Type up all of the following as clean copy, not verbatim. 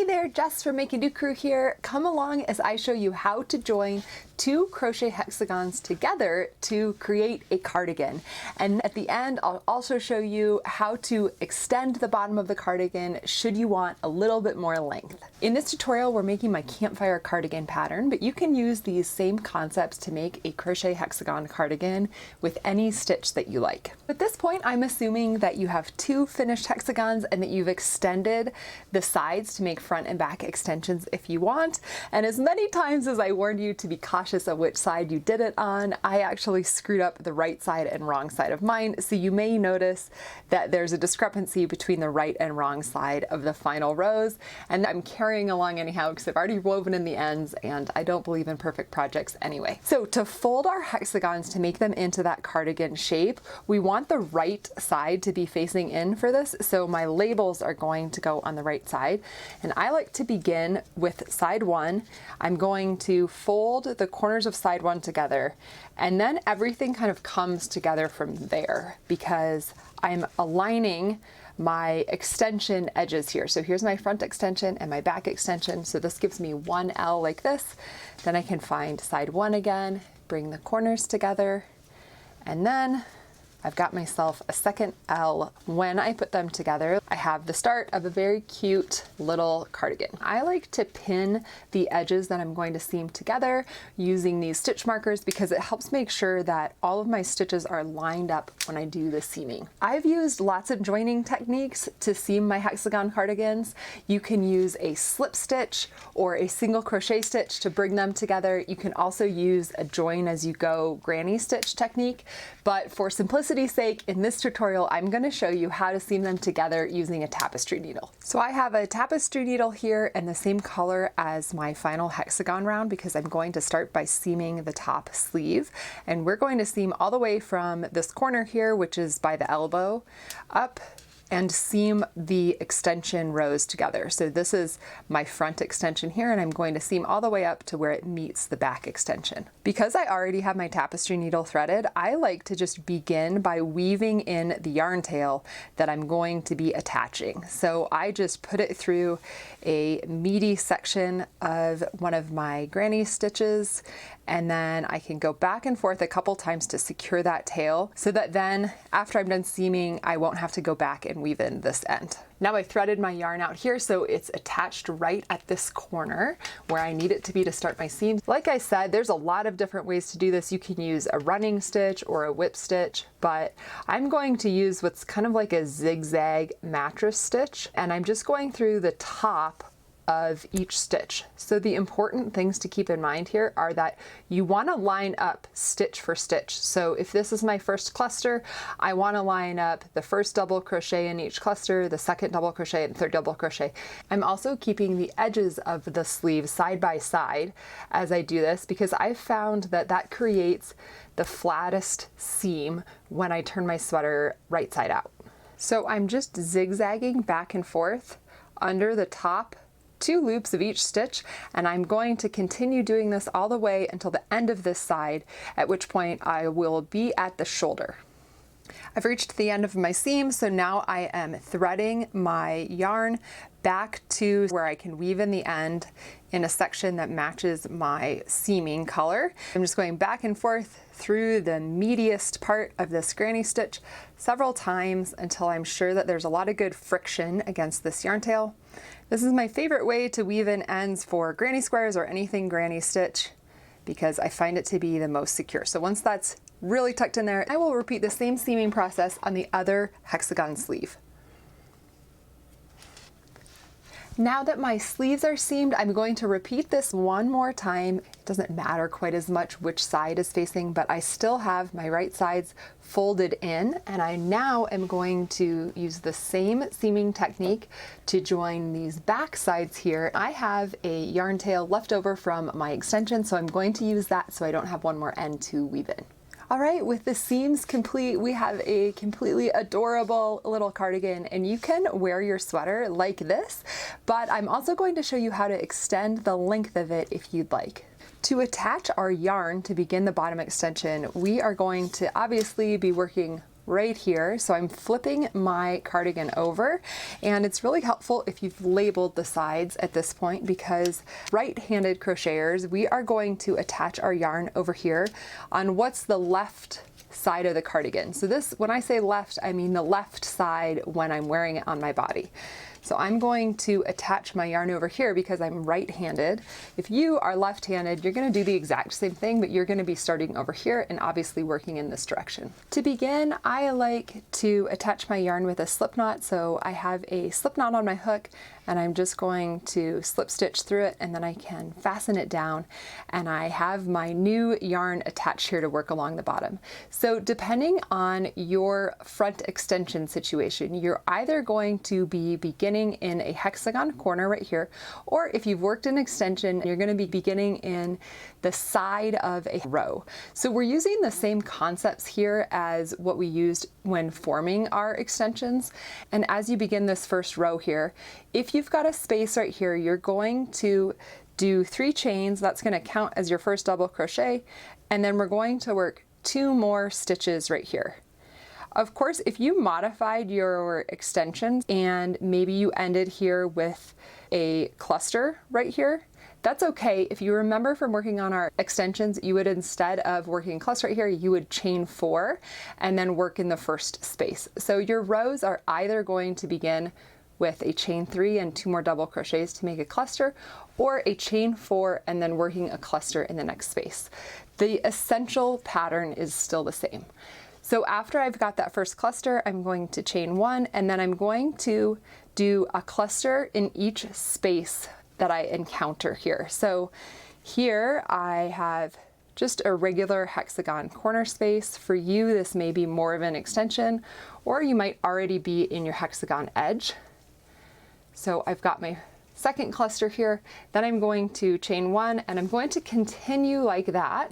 there, Jess from Make and Do Crew here. Come along as I show you how to join 2 crochet hexagons together to create a cardigan. And at the end, I'll also show you how to extend the bottom of the cardigan should you want a little bit more length. In this tutorial, we're making my Campfire Cardigan pattern, but you can use these same concepts to make a crochet hexagon cardigan with any stitch that you like. At this point, I'm assuming that you have 2 finished hexagons and that you've extended the sides to make front and back extensions if you want. And as many times as I warned you to be cautious of which side you did it on, I actually screwed up the right side and wrong side of mine. So you may notice that there's a discrepancy between the right and wrong side of the final rows. And I'm carrying along anyhow because I've already woven in the ends and I don't believe in perfect projects anyway. So to fold our hexagons to make them into that cardigan shape, we want the right side to be facing in for this. So my labels are going to go on the right side. And I like to begin with side 1. I'm going to fold the corners of side 1 together, and then everything kind of comes together from there because I'm aligning my extension edges here. So here's my front extension and my back extension. So this gives me one L like this. Then I can find side 1 again, bring the corners together, and then I've got myself a second L. When I put them together, I have the start of a very cute little cardigan. I like to pin the edges that I'm going to seam together using these stitch markers because it helps make sure that all of my stitches are lined up when I do the seaming. I've used lots of joining techniques to seam my hexagon cardigans. You can use a slip stitch or a single crochet stitch to bring them together. You can also use a join as you go granny stitch technique, but for simplicity's sake, in this tutorial, I'm going to show you how to seam them together using a tapestry needle. So I have a tapestry needle here and the same color as my final hexagon round because I'm going to start by seaming the top sleeve. And we're going to seam all the way from this corner here, which is by the elbow, up and seam the extension rows together. So this is my front extension here, and I'm going to seam all the way up to where it meets the back extension. Because I already have my tapestry needle threaded, I like to just begin by weaving in the yarn tail that I'm going to be attaching. So I just put it through a meaty section of one of my granny stitches, and then I can go back and forth a couple times to secure that tail so that then after I'm done seaming, I won't have to go back and weave in this end. Now I've threaded my yarn out here so it's attached right at this corner where I need it to be to start my seam. Like I said, there's a lot of different ways to do this. You can use a running stitch or a whip stitch, but I'm going to use what's kind of like a zigzag mattress stitch, and I'm just going through the top of each stitch. So the important things to keep in mind here are that you want to line up stitch for stitch. So if this is my first cluster, I want to line up the first double crochet in each cluster, the second double crochet, and third double crochet. I'm also keeping the edges of the sleeve side by side as I do this because I've found that that creates the flattest seam when I turn my sweater right side out. So I'm just zigzagging back and forth under the top 2 loops of each stitch, and I'm going to continue doing this all the way until the end of this side, at which point I will be at the shoulder. I've reached the end of my seam, so now I am threading my yarn back to where I can weave in the end in a section that matches my seaming color. I'm just going back and forth through the meatiest part of this granny stitch several times until I'm sure that there's a lot of good friction against this yarn tail. This is my favorite way to weave in ends for granny squares or anything granny stitch because I find it to be the most secure. So once that's really tucked in there, I will repeat the same seaming process on the other hexagon sleeve. Now that my sleeves are seamed, I'm going to repeat this one more time. It doesn't matter quite as much which side is facing, but I still have my right sides folded in, and I now am going to use the same seaming technique to join these back sides here. I have a yarn tail left over from my extension, so I'm going to use that so I don't have one more end to weave in. All right, with the seams complete, we have a completely adorable little cardigan, and you can wear your sweater like this, but I'm also going to show you how to extend the length of it if you'd like. To attach our yarn to begin the bottom extension, we are going to obviously be working right here. So I'm flipping my cardigan over, and it's really helpful if you've labeled the sides at this point, because right-handed crocheters, we are going to attach our yarn over here on what's the left side of the cardigan. So this, when I say left, I mean the left side when I'm wearing it on my body. So I'm going to attach my yarn over here because I'm right-handed. If you are left-handed, you're going to do the exact same thing, but you're going to be starting over here and obviously working in this direction. To begin, I like to attach my yarn with a slip knot. So I have a slip knot on my hook, and I'm just going to slip stitch through it, and then I can fasten it down, and I have my new yarn attached here to work along the bottom. So depending on your front extension situation, you're either going to be beginning in a hexagon corner right here, or if you've worked an extension, you're going to be beginning in the side of a row. So we're using the same concepts here as what we used when forming our extensions. And as you begin this first row here, if you've got a space right here, you're going to do 3 chains. That's going to count as your first double crochet, and then we're going to work 2 more stitches right here. Of course, if you modified your extensions and maybe you ended here with a cluster right here, that's okay. If you remember from working on our extensions, you would, instead of working cluster right here, you would chain 4 and then work in the first space. So your rows are either going to begin with a chain 3 and 2 more double crochets to make a cluster, or a chain 4 and then working a cluster in the next space. The essential pattern is still the same. So after I've got that first cluster, I'm going to chain 1, and then I'm going to do a cluster in each space that I encounter here. So here I have just a regular hexagon corner space. For you, this may be more of an extension, or you might already be in your hexagon edge. So I've got my second cluster here, then I'm going to chain 1, and I'm going to continue like that,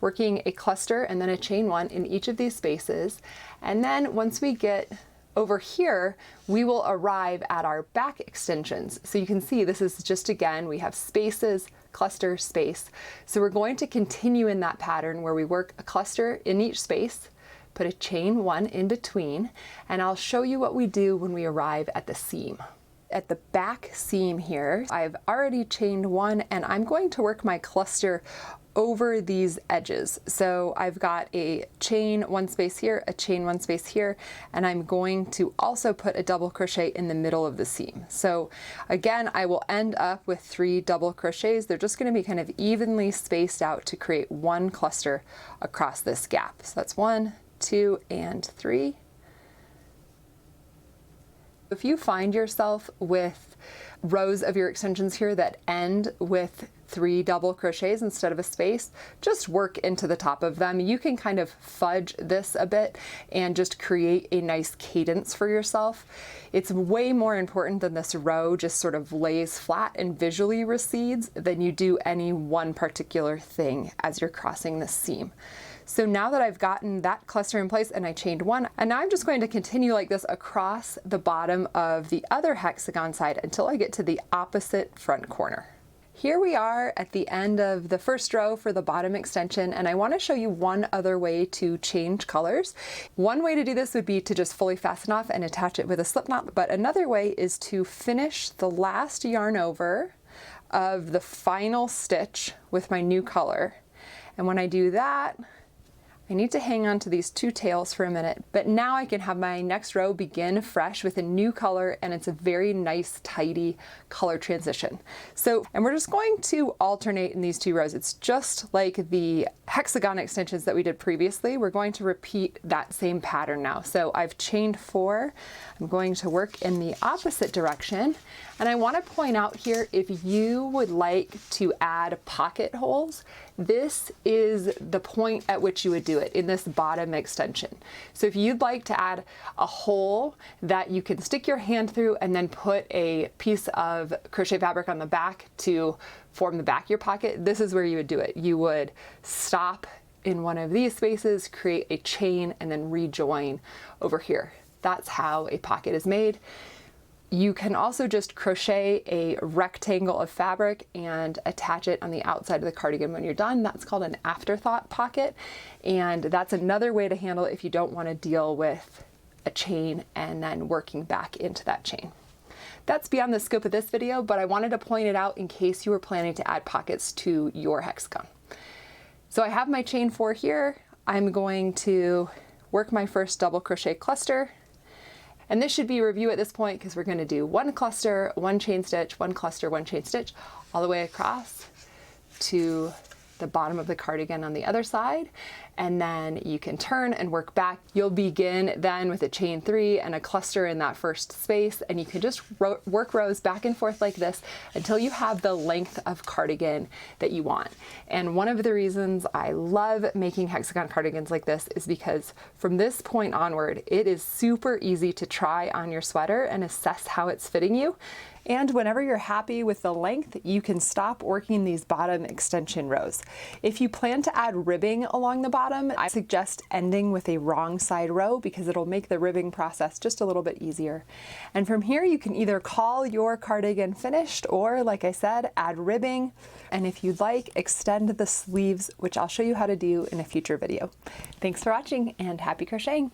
working a cluster and then a chain 1 in each of these spaces. And then once we get over here, we will arrive at our back extensions. So you can see this is just, again, we have spaces, cluster, space. So we're going to continue in that pattern where we work a cluster in each space, put a chain 1 in between, and I'll show you what we do when we arrive at the seam. At the back seam here, I've already chained 1, and I'm going to work my cluster over these edges. So I've got a chain 1 space here, a chain 1 space here, and I'm going to also put a double crochet in the middle of the seam. So again, I will end up with 3 double crochets. They're just going to be kind of evenly spaced out to create 1 cluster across this gap. So that's 1, 2, and 3. If you find yourself with rows of your extensions here that end with 3 double crochets instead of a space, just work into the top of them. You can kind of fudge this a bit and just create a nice cadence for yourself. It's way more important than this row just sort of lays flat and visually recedes than you do any one particular thing as you're crossing the seam. So now that I've gotten that cluster in place and I chained 1, and now I'm just going to continue like this across the bottom of the other hexagon side until I get to the opposite front corner. Here we are at the end of the first row for the bottom extension, and I want to show you one other way to change colors. One way to do this would be to just fully fasten off and attach it with a slip knot, but another way is to finish the last yarn over of the final stitch with my new color. And when I do that, I need to hang on to these 2 tails for a minute, but now I can have my next row begin fresh with a new color, and it's a very nice, tidy color transition. So, and we're just going to alternate in these 2 rows. It's just like the hexagon extensions that we did previously. We're going to repeat that same pattern now. So I've chained 4. I'm going to work in the opposite direction. And I want to point out here, if you would like to add pocket holes, this is the point at which you would do it in this bottom extension. So if you'd like to add a hole that you can stick your hand through and then put a piece of crochet fabric on the back to form the back of your pocket, this is where you would do it. You would stop in one of these spaces, create a chain, and then rejoin over here. That's how a pocket is made. You can also just crochet a rectangle of fabric and attach it on the outside of the cardigan when you're done. That's called an afterthought pocket, and that's another way to handle it if you don't want to deal with a chain and then working back into that chain. That's beyond the scope of this video, but I wanted to point it out in case you were planning to add pockets to your hexagon. So I have my chain 4 here. I'm going to work my first double crochet cluster. And this should be a review at this point because we're going to do 1 cluster, 1 chain stitch, 1 cluster, 1 chain stitch, all the way across to the bottom of the cardigan on the other side, and then you can turn and work back. You'll begin then with a chain 3 and a cluster in that first space, and you can just work rows back and forth like this until you have the length of cardigan that you want. And one of the reasons I love making hexagon cardigans like this is because from this point onward, it is super easy to try on your sweater and assess how it's fitting you. And whenever you're happy with the length, you can stop working these bottom extension rows. If you plan to add ribbing along the bottom, I suggest ending with a wrong side row because it'll make the ribbing process just a little bit easier. And from here, you can either call your cardigan finished or, like I said, add ribbing. And if you'd like, extend the sleeves, which I'll show you how to do in a future video. Thanks for watching and happy crocheting!